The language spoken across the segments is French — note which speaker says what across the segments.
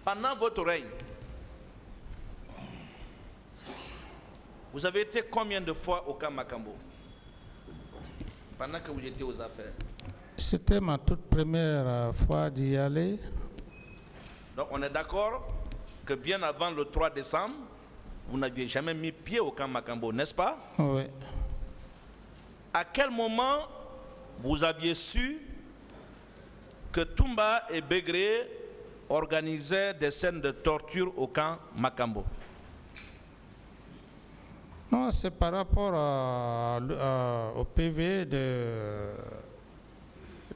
Speaker 1: Pendant votre règne, vous avez été combien de fois au camp Makambo? Pendant que vous étiez aux affaires.
Speaker 2: C'était ma toute première fois d'y aller.
Speaker 1: Donc on est d'accord que bien avant le 3 décembre, vous n'aviez jamais mis pied au camp Makambo, n'est-ce pas?
Speaker 2: Oui.
Speaker 1: À quel moment vous aviez su que Toumba et Begré organisaient des scènes de torture au camp Makambo?
Speaker 2: Non, c'est par rapport au PV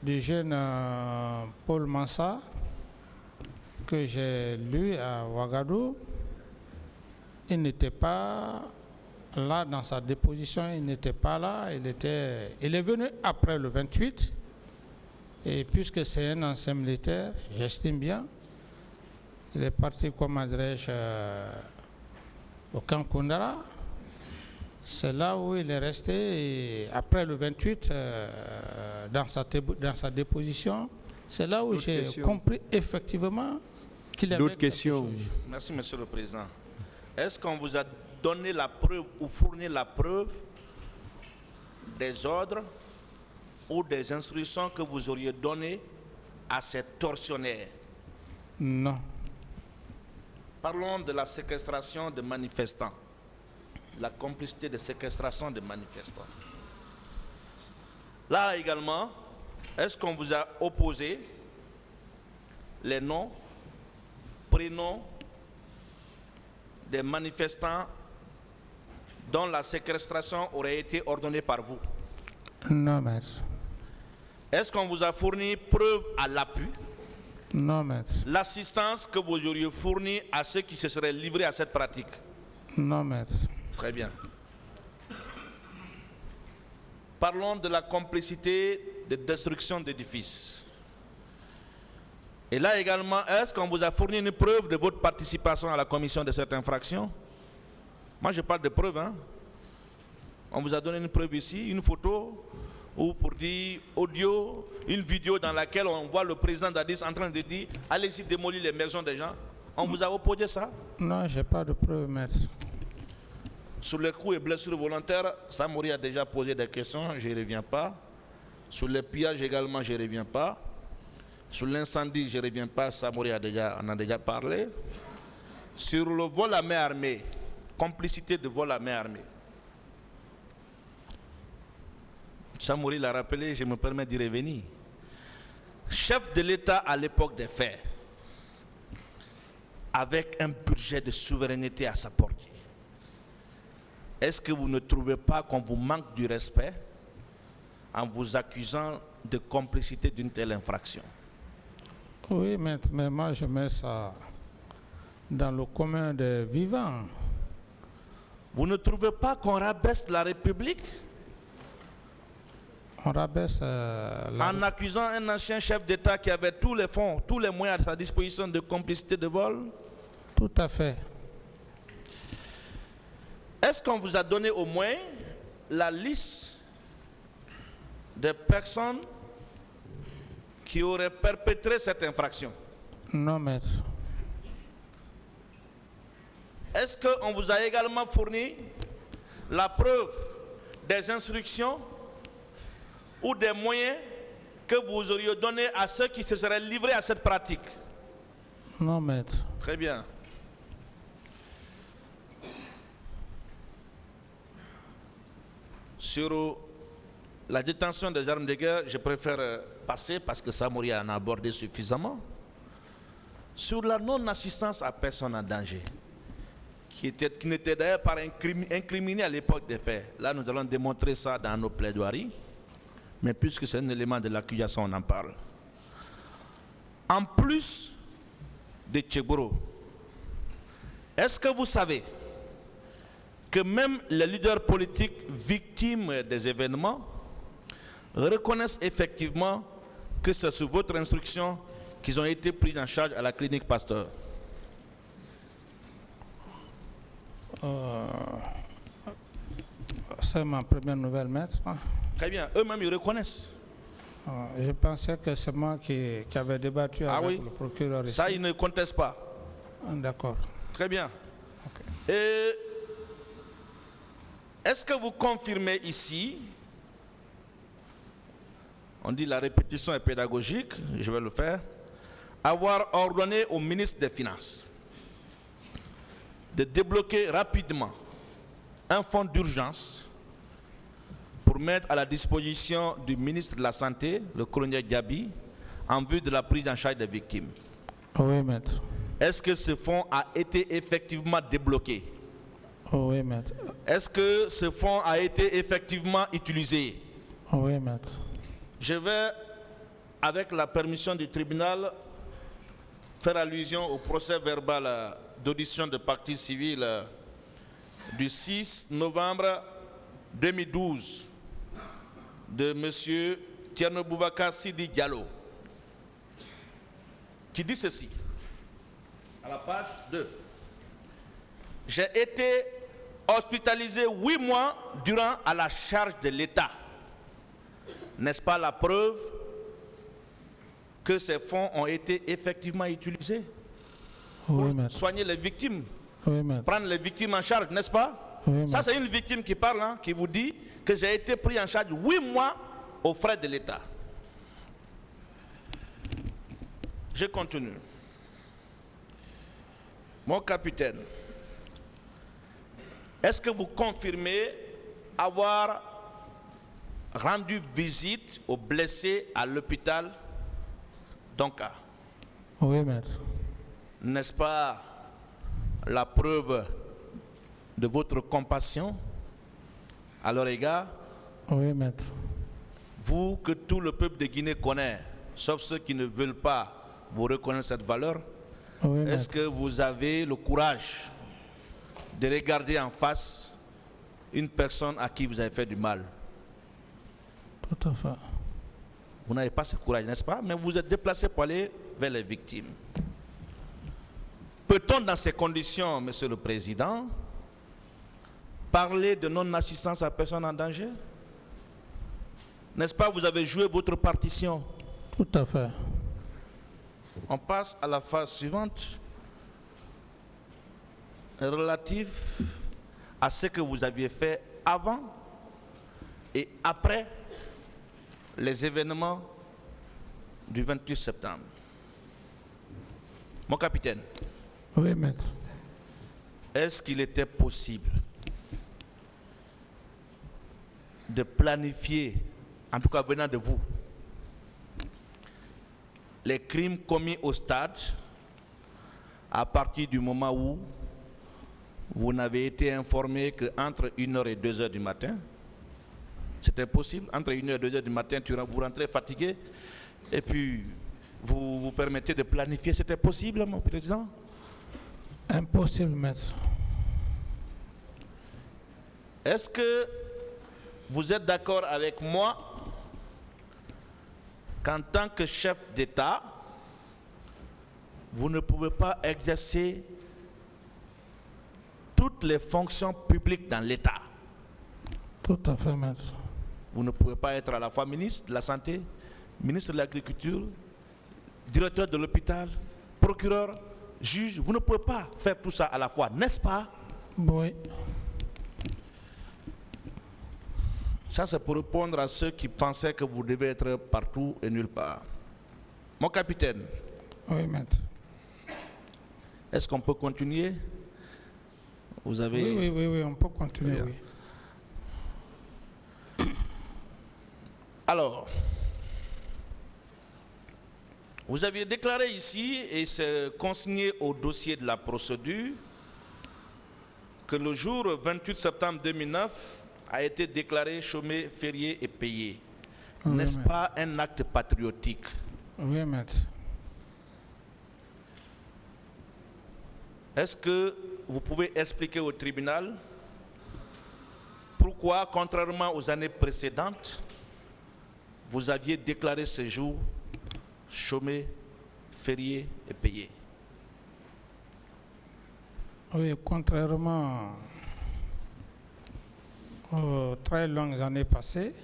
Speaker 2: du jeune Paul Mansa que j'ai lu à Ouagadougou. Il n'était pas là dans sa déposition, il n'était pas là, il est venu après le 28, et puisque c'est un ancien militaire, j'estime bien, il est parti, comment dirais-je, au camp Koundara. C'est là où il est resté, et après le 28, dans sa déposition, c'est là où j'ai compris effectivement qu'il y avait quelque chose.
Speaker 1: Merci, Monsieur le Président. Est-ce qu'on vous a donné la preuve ou fourni la preuve des ordres ou des instructions que vous auriez données à ces tortionnaires?
Speaker 2: Non.
Speaker 1: Parlons de la séquestration de manifestants, la complicité de séquestration de manifestants. Là également, est-ce qu'on vous a opposé les noms, prénoms des manifestants dont la séquestration aurait été ordonnée par vous?
Speaker 2: Non, maître.
Speaker 1: Est-ce qu'on vous a fourni preuve à l'appui?
Speaker 2: Non, maître.
Speaker 1: L'assistance que vous auriez fournie à ceux qui se seraient livrés à cette pratique?
Speaker 2: Non, maître.
Speaker 1: Très bien. Parlons de la complicité de destruction d'édifices. Et là également, est-ce qu'on vous a fourni une preuve de votre participation à la commission de cette infraction? Moi, je parle de preuves. Hein? On vous a donné une preuve ici, une photo, ou pour dire audio, une vidéo dans laquelle on voit le président d'Addis en train de dire « Allez-y démolir les maisons des gens ». On vous a opposé ça?
Speaker 2: Non, je n'ai pas de preuve, maître.
Speaker 1: Sur les coups et blessures volontaires, Samori a déjà posé des questions, je n'y reviens pas. Sur les pillages également, je n'y reviens pas. Sur l'incendie, je ne reviens pas, Samori on a déjà parlé. Sur le vol à main armée, complicité de vol à main armée. Samori l'a rappelé, je me permets d'y revenir. Chef de l'État à l'époque des faits, avec un budget de souveraineté à sa portée. Est-ce que vous ne trouvez pas qu'on vous manque du respect en vous accusant de complicité d'une telle infraction?
Speaker 2: Oui, maître, mais moi je mets ça dans le commun des vivants.
Speaker 1: Vous ne trouvez pas qu'on rabaisse la République?
Speaker 2: On rabaisse
Speaker 1: en accusant un ancien chef d'État qui avait tous les fonds, tous les moyens à sa disposition de complicité de vol?
Speaker 2: Tout à fait.
Speaker 1: Est-ce qu'on vous a donné au moins la liste des personnes qui auraient perpétré cette infraction?
Speaker 2: Non, maître.
Speaker 1: Est-ce qu'on vous a également fourni la preuve des instructions ou des moyens que vous auriez donnés à ceux qui se seraient livrés à cette pratique?
Speaker 2: Non, maître.
Speaker 1: Très bien. Sur la détention des armes de guerre, je préfère passer parce que Samori en a abordé suffisamment. Sur la non-assistance à personne en danger, qui n'était d'ailleurs pas incriminé à l'époque des faits. Là, nous allons démontrer ça dans nos plaidoiries, mais puisque c'est un élément de l'accusation, on en parle. En plus de Tchegoro, est-ce que vous savez que même les leaders politiques victimes des événements reconnaissent effectivement que c'est sous votre instruction qu'ils ont été pris en charge à la clinique Pasteur?
Speaker 2: C'est ma première nouvelle, maître.
Speaker 1: Très bien, eux-mêmes ils reconnaissent.
Speaker 2: Je pensais que c'est moi qui avais débattu avec le procureur ici.
Speaker 1: Ça, ils ne contestent pas.
Speaker 2: D'accord.
Speaker 1: Très bien.
Speaker 2: Ok.
Speaker 1: Et est-ce que vous confirmez ici, on dit la répétition est pédagogique, je vais le faire, avoir ordonné au ministre des Finances de débloquer rapidement un fonds d'urgence pour mettre à la disposition du ministre de la Santé, le colonel Diaby, en vue de la prise en charge des victimes?
Speaker 2: Oui, maître.
Speaker 1: Est-ce que ce fonds a été effectivement débloqué?
Speaker 2: Oui, maître.
Speaker 1: Est-ce que ce fonds a été effectivement utilisé?
Speaker 2: Oui, maître.
Speaker 1: Je vais, avec la permission du tribunal, faire allusion au procès verbal d'audition de partie civile du 6 novembre 2012 de M. Thierno Boubacar Sidi Diallo, qui dit ceci, à la page 2. J'ai été hospitalisé 8 mois durant à la charge de l'État. N'est-ce pas la preuve que ces fonds ont été effectivement utilisés pour soigner les victimes, prendre les victimes en charge, n'est-ce pas? Ça, c'est une victime qui parle, hein, qui vous dit que j'ai été pris en charge 8 mois aux frais de l'État. Je continue. Mon capitaine, est-ce que vous confirmez avoir rendu visite aux blessés à l'hôpital Donka?
Speaker 2: Oui, maître.
Speaker 1: N'est-ce pas la preuve de votre compassion à leur égard?
Speaker 2: Oui, maître.
Speaker 1: Vous que tout le peuple de Guinée connaît, sauf ceux qui ne veulent pas vous reconnaître cette valeur,
Speaker 2: oui,
Speaker 1: est-ce que vous avez le courage de regarder en face une personne à qui vous avez fait du mal?
Speaker 2: Tout à fait.
Speaker 1: Vous n'avez pas ce courage, n'est-ce pas? Mais vous êtes déplacé pour aller vers les victimes. Peut-on, dans ces conditions, Monsieur le Président, parler de non-assistance à personne en danger? N'est-ce pas, vous avez joué votre partition?
Speaker 2: Tout à fait.
Speaker 1: On passe à la phase suivante, relative à ce que vous aviez fait avant et après les événements du 28 septembre. Mon capitaine.
Speaker 2: Oui, maître.
Speaker 1: Est-ce qu'il était possible de planifier, en tout cas venant de vous, les crimes commis au stade à partir du moment où vous n'avez été informé qu'entre 1h et 2h du matin, c'était possible, entre 1h et 2h du matin, vous rentrez fatigué et puis vous vous permettez de planifier, c'était possible, mon président?
Speaker 2: Impossible, maître.
Speaker 1: Est-ce que vous êtes d'accord avec moi qu'en tant que chef d'État, vous ne pouvez pas exercer toutes les fonctions publiques dans l'État?
Speaker 2: Tout à fait, maître.
Speaker 1: Vous ne pouvez pas être à la fois ministre de la Santé, ministre de l'Agriculture, directeur de l'hôpital, procureur, juge. Vous ne pouvez pas faire tout ça à la fois, n'est-ce pas?
Speaker 2: Oui.
Speaker 1: Ça, c'est pour répondre à ceux qui pensaient que vous devez être partout et nulle part. Mon capitaine.
Speaker 2: Oui, maître.
Speaker 1: Est-ce qu'on peut continuer? Vous avez...
Speaker 2: Oui, on peut continuer, oui.
Speaker 1: Alors, vous aviez déclaré ici, et c'est consigné au dossier de la procédure, que le jour 28 septembre 2009 a été déclaré chômé, férié et payé.
Speaker 2: Oui,
Speaker 1: n'est-ce
Speaker 2: maître.
Speaker 1: pas un acte patriotique?
Speaker 2: Oui, maître.
Speaker 1: Est-ce que vous pouvez expliquer au tribunal pourquoi, contrairement aux années précédentes, vous aviez déclaré ce jour chômé, férié et payé?
Speaker 2: Oui, contrairement aux très longues années passées,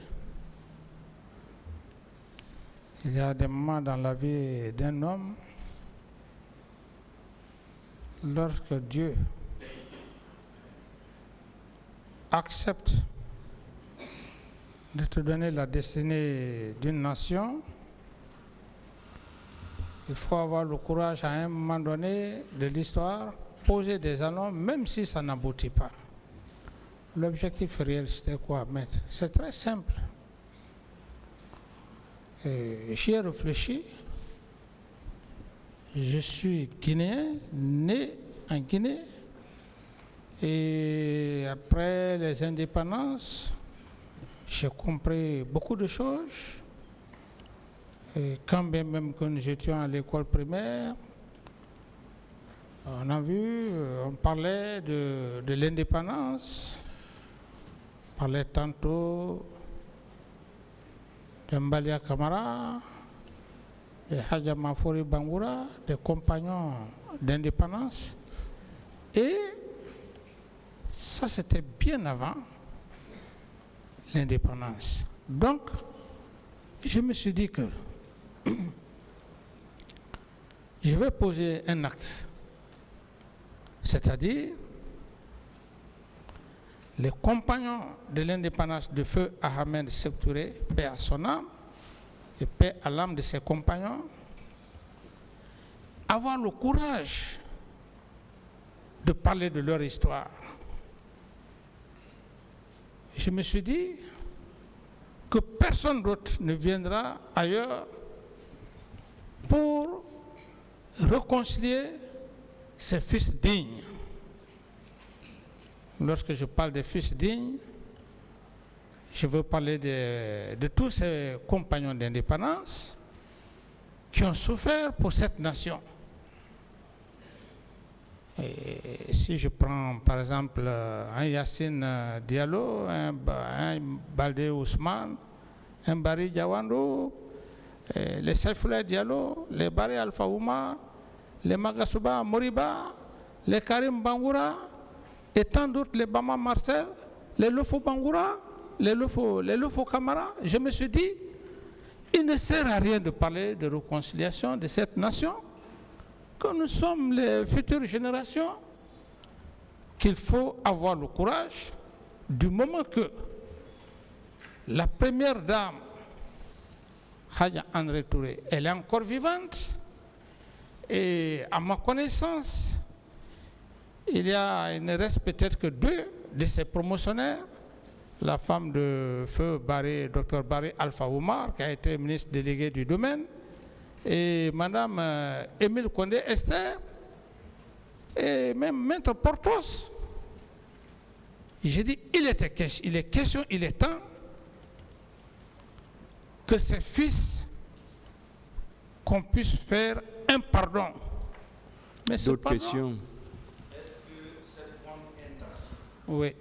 Speaker 2: il y a des moments dans la vie d'un homme lorsque Dieu accepte de te donner la destinée d'une nation, il faut avoir le courage à un moment donné de l'histoire, poser des jalons, même si ça n'aboutit pas. L'objectif réel, c'était quoi, maître? C'est très simple. J'y ai réfléchi. Je suis guinéen, né en Guinée. Et après les indépendances, j'ai compris beaucoup de choses. Et quand bien même que nous étions à l'école primaire, on a vu, on parlait de l'indépendance, on parlait tantôt de Mbalia Camara, de Hadja Mafori Bangoura, des compagnons d'indépendance. Et ça, c'était bien avant l'indépendance. Donc, je me suis dit que je vais poser un acte, c'est-à-dire les compagnons de l'indépendance de feu Ahmed Sékou Touré, paix à son âme et paix à l'âme de ses compagnons, avoir le courage de parler de leur histoire. Je me suis dit que personne d'autre ne viendra ailleurs pour réconcilier ces fils dignes. Lorsque je parle des fils dignes, je veux parler de tous ces compagnons d'indépendance qui ont souffert pour cette nation. Et si je prends par exemple un Yassine Diallo, un Baldé Ousmane, un Bari Diawando, les Saifoulay Diallo, les Bari Alpha Oumar, les Magasuba Moriba, les Karim Bangoura, et tant d'autres, les Bama Marcel, les Lofo Bangoura, les Lofo Kamara, je me suis dit, il ne sert à rien de parler de réconciliation de cette nation, que nous sommes les futures générations, qu'il faut avoir le courage, du moment que la première dame, Hadja André Touré, elle est encore vivante, et à ma connaissance, il ne reste peut-être que 2 de ses promotionnaires, la femme de feu Barry, Dr Barry Alpha Oumar, qui a été ministre délégué du domaine, et Madame Émile Condé Esther, et même Maître Portos. J'ai dit, il est temps que ces fils, qu'on puisse faire un pardon. Mais
Speaker 3: d'autres questions?
Speaker 1: Est-ce que cette grande intention
Speaker 2: oui.